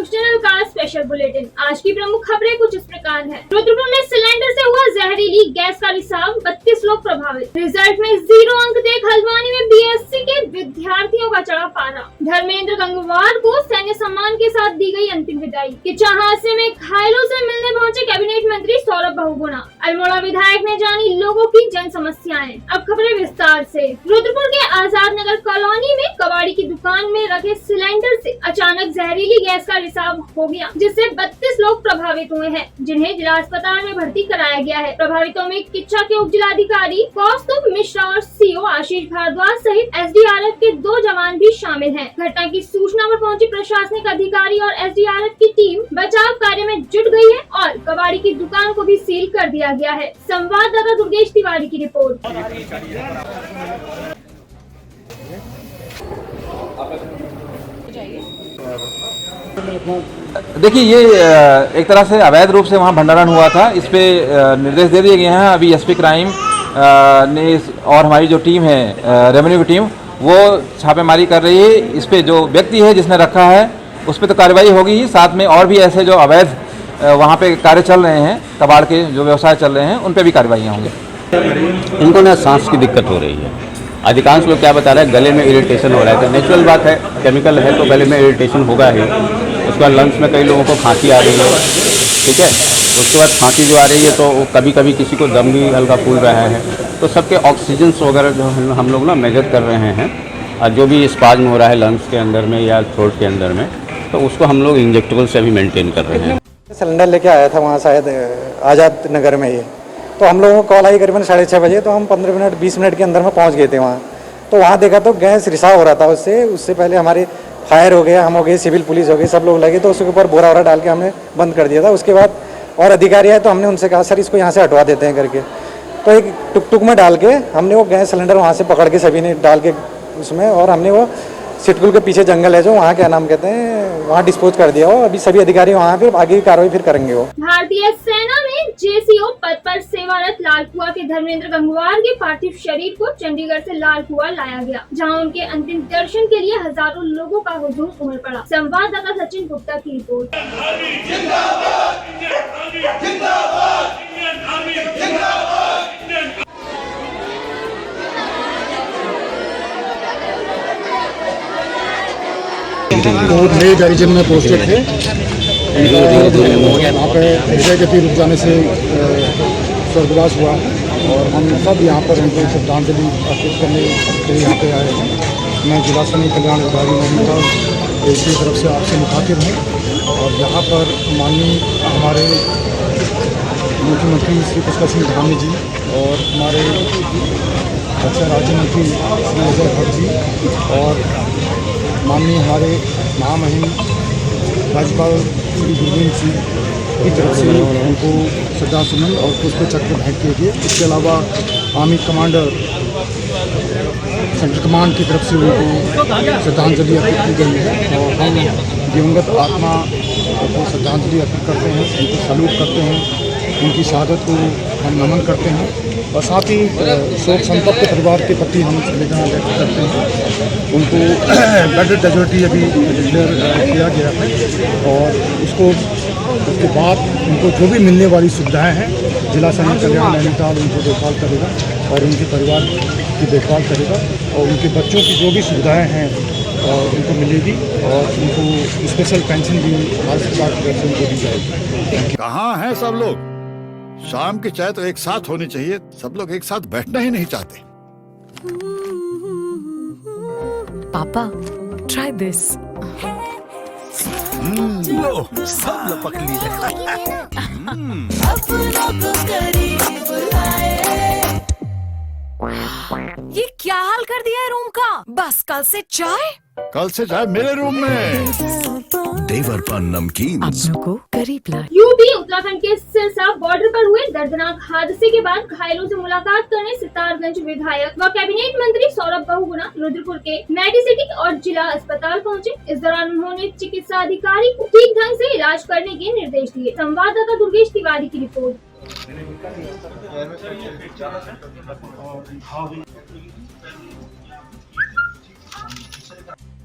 News channel का special bulletin. आज की प्रमुख खबरें कुछ इस प्रकार हैं। रुद्रपुर में सिलेंडर से हुआ जहरीली गैस का रिसाव, 32 लोग प्रभावित। रिजल्ट में 0 अंक देख हल्द्वानी में बीएससी के विद्यार्थियों का चढ़ा पारा। धर्मेंद्र गंगवार को सैन्य सम्मान के साथ दी गई अंतिम विदाई। किच्चा हादसे में घायलों से मिलने पहुंचे कैबिनेट मंत्री सौरभ बहुगुणा। अल्मोड़ा विधायक ने जानी लोगों की जन समस्याएं। अब खबरें विस्तार से। रुद्रपुर के आजाद नगर कॉलोनी में कबाड़ी की दुकान में रखे सिलेंडर से अचानक जहरीली गैस का रिसाव हो गया, जिससे 32 लोग प्रभावित हुए हैं, जिन्हें जिला अस्पताल में भर्ती कराया गया है। प्रभावितों में किच्चा के उप जिलाधिकारी कौस्तुभ मिश्रा और सीओ आशीष भारद्वाज सहित एसडीआरएफ के 2 जवान भी शामिल हैं। घटना की सूचना पर पहुंची प्रशासनिक अधिकारी और एसडीआरएफ की टीम बचाव कार्य में जुट गई है और कबाड़ी की दुकान को भी सील कर दिया गया है। संवाददाता दुर्गेश तिवारी की रिपोर्ट। देखिए, ये एक तरह से अवैध रूप से वहाँ भंडारण हुआ था। इस पे निर्देश दे दिए गए हैं। अभी एसपी क्राइम ने और हमारी जो टीम है रेवेन्यू की टीम, वो छापेमारी कर रही है। इस पे जो व्यक्ति है जिसने रखा है उस पे तो कार्रवाई होगी ही, साथ में और भी ऐसे जो अवैध वहाँ पे कार्य चल रहे हैं, कबाड़ के जो व्यवसाय चल रहे हैं, उन पे भी कार्रवाइयाँ होंगी। इनको ना सांस की दिक्कत हो रही है। अधिकांश लोग क्या बता रहे हैं, गले में इरिटेशन हो रहा है। तो नेचुरल बात है, केमिकल है तो गले में इरिटेशन होगा ही। उसके बाद लंग्स में कई लोगों को खांसी आ रही है, ठीक है। उसके बाद खांसी जो आ रही है तो कभी कभी किसी को दम भी हल्का फूल रहा है। तो सबके ऑक्सीजन वगैरह जो हम लोग ना मेजर कर रहे हैं, और जो भी स्पाज्म हो रहा है लंग्स के अंदर में या थ्रोट के अंदर में, तो उसको हम लोग इंजेक्टेबल से भी मेंटेन कर रहे हैं। सिलेंडर लेके आया था वहाँ शायद आज़ाद नगर में ये, तो हम लोगों को कॉल आई करीबन 6:30 बजे। तो हम 15 मिनट 20 मिनट के अंदर में पहुँच गए थे वहाँ। तो वहाँ देखा तो गैस रिसाव हो रहा था उससे पहले हमारे फायर हो गया, हम हो गए, सिविल पुलिस हो गई, सब लोग लगे। तो उसके ऊपर बोरा वोरा डाल के हमने बंद कर दिया था। उसके बाद और अधिकारी आए तो हमने उनसे कहा सर इसको यहाँ से हटवा देते हैं करके। तो एक टुक में डाल के हमने वो गैस सिलेंडर वहाँ से पकड़ के सभी ने डाल के उसमें, और हमने वो सिटकुल के पीछे जंगल है जो वहाँ क्या नाम कहते हैं, वहाँ डिस्पोज कर दिया हो। अभी सभी अधिकारी वहाँ फिर आगे की कार्रवाई फिर करेंगे। वो भारतीय सेना में जेसीओ पद पर सेवारत लालकुआ के धर्मेंद्र गंगवार के पार्थिव शरीर को चंडीगढ़ से लालकुआ लाया गया, जहां उनके अंतिम दर्शन के लिए हजारों लोगों का हुजूम उमड़ पड़ा। संवाददाता सचिन गुप्ता की रिपोर्ट। तो नए गारीजन में पोस्टेड थे। यहाँ पे हृदय गति रुक जाने से स्वर्गवास हुआ, और हम सब यहाँ पर उनको श्रद्धांजलि अर्पित करने के लिए यहाँ पे आए हैं। मैं जिला सैनिक कल्याण अधिकारी नैनीताल की तरफ से आपसे मुखातिब हूँ, और यहाँ पर माननीय हमारे मुख्यमंत्री श्री पुष्कर सिंह धामी जी और हमारे रक्षा राज्य मंत्री श्री अजय भट्ट जी और माननीय हमारे महामहिम राज्यपाल श्री गुरविंद सिंह की तरफ से उनको श्रद्धासुमन और पुष्प चक्र भेंट किए गए। इसके अलावा आर्मी कमांडर सेंट्रल कमांड की तरफ से उनको श्रद्धांजलि अर्पित की गई है, और हम दिवंगत आत्मा को श्रद्धांजलि अर्पित करते हैं, उनको सैल्यूट करते हैं, उनकी शहादत को हम नमन करते हैं, और साथ ही शोक संतप्त परिवार के प्रति हम संवेदना व्यक्त करते हैं। उनको बेड डेजर्टी अभी डिक्लेयर किया गया है, और उसके बाद उनको जो भी मिलने वाली सुविधाएं हैं, जिला सैनिक कल्याण नैनीताल उनको देखभाल करेगा और उनके परिवार की देखभाल करेगा, और उनके बच्चों की जो भी सुविधाएं हैं उनको मिलेगी, और उनको स्पेशल पेंशन भी भारत सरकार की तरफ से उनको दी जाएगी। कहाँ हैं सब लोग? शाम की चाय तो एक साथ होनी चाहिए। सब लोग एक साथ बैठना ही नहीं चाहते। पापा, try this. लो, सब लपक लिए। ये क्या हाल कर दिया है रूम का? बस कल से चाय? कल से चाय मेरे रूम में। देवर पान नमकीन अपनों को करीब ला। यूपी उत्तराखंड के सिरसा बॉर्डर पर हुए दर्दनाक हादसे के बाद घायलों से मुलाकात करने सितारगंज विधायक व कैबिनेट मंत्री सौरभ बहुगुणा रुद्रपुर के मेडिसिटी और जिला अस्पताल पहुंचे। इस दौरान उन्होंने चिकित्सा अधिकारी को ठीक ढंग से इलाज करने के निर्देश दिए। संवाददाता दुर्गेश तिवारी की रिपोर्ट।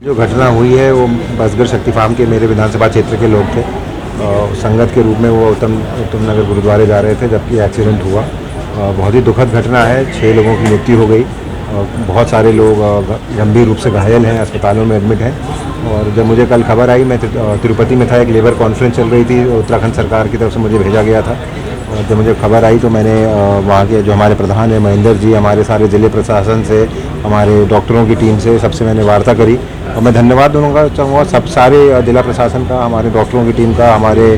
जो घटना हुई है वो बसगर शक्ति फार्म के मेरे विधानसभा क्षेत्र के लोग थे। संगत के रूप में वो उत्तम नगर गुरुद्वारे जा रहे थे जबकि एक्सीडेंट हुआ। बहुत ही दुखद घटना है। 6 लोगों की मृत्यु हो गई। बहुत सारे लोग गंभीर रूप से घायल हैं, अस्पतालों में एडमिट हैं। और जब मुझे कल खबर आई, मैं तिरुपति में था, एक लेबर कॉन्फ्रेंस चल रही थी, उत्तराखंड सरकार की तरफ से मुझे भेजा गया था। और जब मुझे खबर आई तो मैंने वहाँ के जो हमारे प्रधान हैं महेंद्र जी, हमारे सारे ज़िले प्रशासन से, हमारे डॉक्टरों की टीम से, सबसे मैंने वार्ता करी। और मैं धन्यवाद दूँगा चाहूँगा सब सारे जिला प्रशासन का, हमारे डॉक्टरों की टीम का, हमारे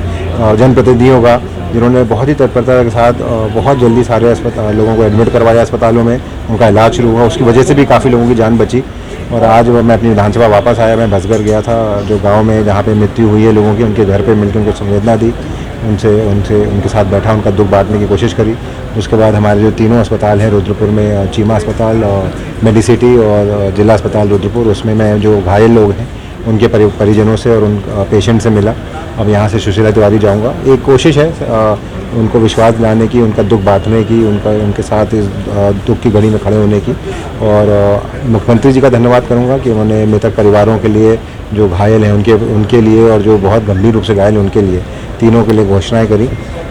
जनप्रतिनिधियों का, जिन्होंने बहुत ही तत्परता के साथ बहुत जल्दी सारे लोगों को एडमिट करवाया अस्पतालों में। उनका इलाज शुरू हुआ, उसकी वजह से भी काफ़ी लोगों की जान बची। और आज मैं अपनी विधानसभा वापस आया। मैं बसगर गया था, जो गांव में जहां पे मृत्यु हुई है लोगों की, उनके घर पे मिलकर उनको संवेदना दी, उनके साथ बैठा, उनका दुख बांटने की कोशिश करी। उसके बाद हमारे जो तीनों अस्पताल हैं रुद्रपुर में, चीमा अस्पताल और मेडिसिटी और जिला अस्पताल रुद्रपुर, उसमें मैं जो घायल लोग हैं उनके परिजनों से और उन पेशेंट से मिला। अब यहाँ से सुशीला तिवारी जाऊँगा। एक कोशिश है उनको विश्वास दिलाने की, उनका दुख बांटने की, उनके साथ इस दुख की घड़ी में खड़े होने की। और मुख्यमंत्री जी का धन्यवाद करूँगा कि उन्होंने मृतक परिवारों के लिए, जो घायल हैं उनके लिए, और जो बहुत गंभीर रूप से घायल हैं उनके लिए, तीनों के लिए घोषणाएँ करी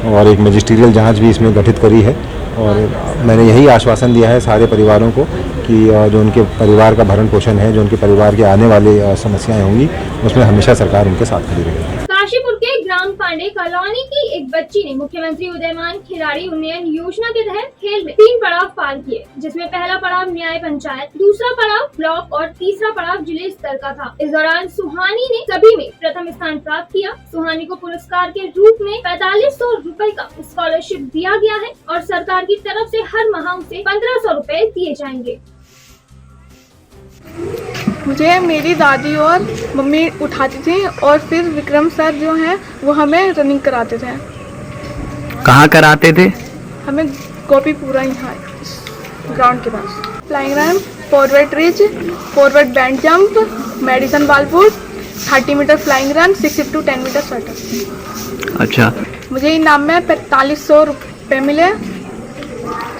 और एक मजिस्ट्रियल जाँच भी इसमें गठित करी है। और मैंने यही आश्वासन दिया है सारे परिवारों को कि जो उनके परिवार का भरण पोषण है, जो उनके परिवार के आने वाली समस्याएं होंगी, उसमें हमेशा सरकार उनके साथ खड़ी रहेगी। काशीपुर के ग्राम पांडे कॉलोनी की एक बच्ची ने मुख्यमंत्री उदयमान खिलाड़ी उन्नयन योजना के तहत खेल में 3 पड़ाव पार किए, जिसमें पहला पड़ाव न्याय पंचायत, दूसरा पड़ाव ब्लॉक और तीसरा पड़ाव जिले स्तर का था। इस दौरान सुहानी ने सभी में प्रथम स्थान प्राप्त किया। सुहानी को पुरस्कार के रूप में 4500 रुपए का स्कॉलरशिप दिया गया है और सरकार की तरफ से हर माह उसे 1500 रुपए दिए जाएंगे। मुझे मेरी दादी और मम्मी उठाती थी और फिर विक्रम सर जो हैं वो हमें रनिंग कराते थे। कहाँ कराते थे? हमें गोपीपुरा यहाँ ग्राउंड के पास। Flying run, forward reach, forward bend jump, medicine ball put, 30 metre flying run, 6 into 10 metre shuttle. अच्छा, मुझे इनाम में 4500 रुपये मिले।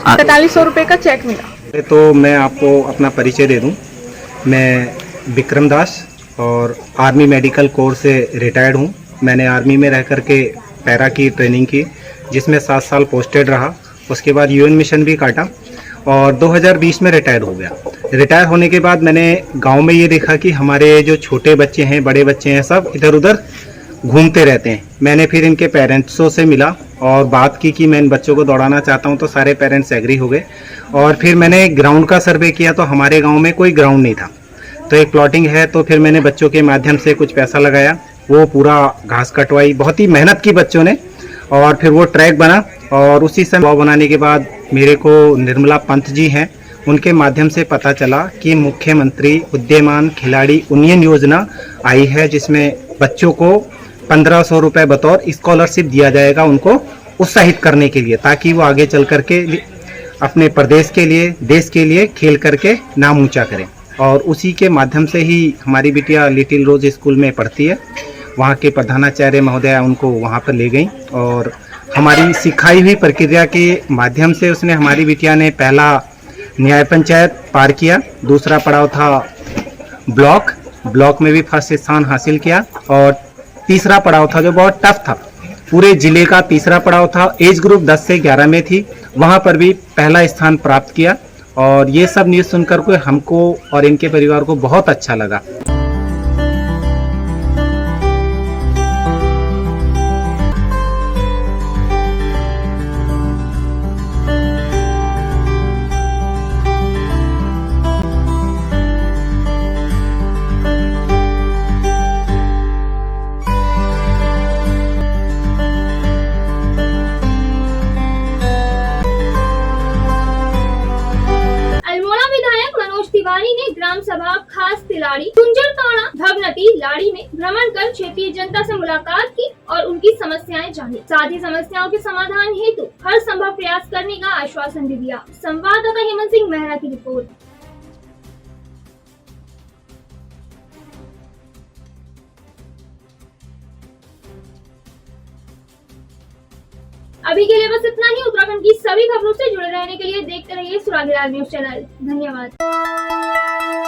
4500 रुपये का चेक मिला। तो मैं आपको अपना परिचय दे दूं। मैं विक्रम दास और आर्मी मेडिकल कोर से रिटायर्ड हूं। मैंने आर्मी में रह कर के पैरा की ट्रेनिंग की, जिसमें 7 साल पोस्टेड रहा। उसके बाद यूएन मिशन भी काटा और 2020 में रिटायर हो गया। रिटायर होने के बाद मैंने गांव में ये देखा कि हमारे जो छोटे बच्चे हैं, बड़े बच्चे हैं, सब इधर उधर घूमते रहते हैं। मैंने फिर इनके पेरेंट्सों से मिला और बात की कि मैं इन बच्चों को दौड़ाना चाहता हूं, तो सारे पेरेंट्स एग्री हो गए। और फिर मैंने ग्राउंड का सर्वे किया तो हमारे गांव में कोई ग्राउंड नहीं था, तो एक प्लॉटिंग है। तो फिर मैंने बच्चों के माध्यम से कुछ पैसा लगाया, वो पूरा घास कटवाई, बहुत ही मेहनत की बच्चों ने, और फिर वो ट्रैक बना। और उसी समय बनाने के बाद मेरे को निर्मला पंत जी हैं, उनके माध्यम से पता चला कि मुख्यमंत्री उदयमान खिलाड़ी उन्नयन योजना आई है, जिसमें बच्चों को 1500 रुपये बतौर स्कॉलरशिप दिया जाएगा, उनको उत्साहित करने के लिए, ताकि वो आगे चल करके अपने प्रदेश के लिए, देश के लिए खेल करके नाम ऊंचा करें। और उसी के माध्यम से ही हमारी बिटिया लिटिल रोज स्कूल में पढ़ती है। वहाँ के प्रधानाचार्य महोदया उनको वहाँ पर ले गई और हमारी सिखाई हुई प्रक्रिया के माध्यम से उसने, हमारी बिटिया ने पहला न्याय पंचायत पार किया, दूसरा पड़ाव था ब्लॉक में भी फर्स्ट स्थान हासिल किया, और तीसरा पड़ाव था जो बहुत टफ था, पूरे जिले का तीसरा पड़ाव था, एज ग्रुप 10 से 11 में थी, वहाँ पर भी पहला स्थान प्राप्त किया। और ये सब न्यूज़ सुनकर के हमको और इनके परिवार को बहुत अच्छा लगा। तिवारी ने ग्राम सभा खास तिलाड़ी कुंजरताना भगनती लाड़ी में भ्रमण कर क्षेत्रीय जनता से मुलाकात की और उनकी समस्याएं जानी। साथ ही समस्याओं के समाधान हेतु हर संभव प्रयास करने का आश्वासन भी दिया। संवाददाता हेमंत सिंह मेहरा की रिपोर्ट। अभी के लिए बस इतना ही। उत्तराखंड की सभी खबरों से जुड़े रहने के लिए देखते रहिए सुरागीलाल न्यूज चैनल। धन्यवाद।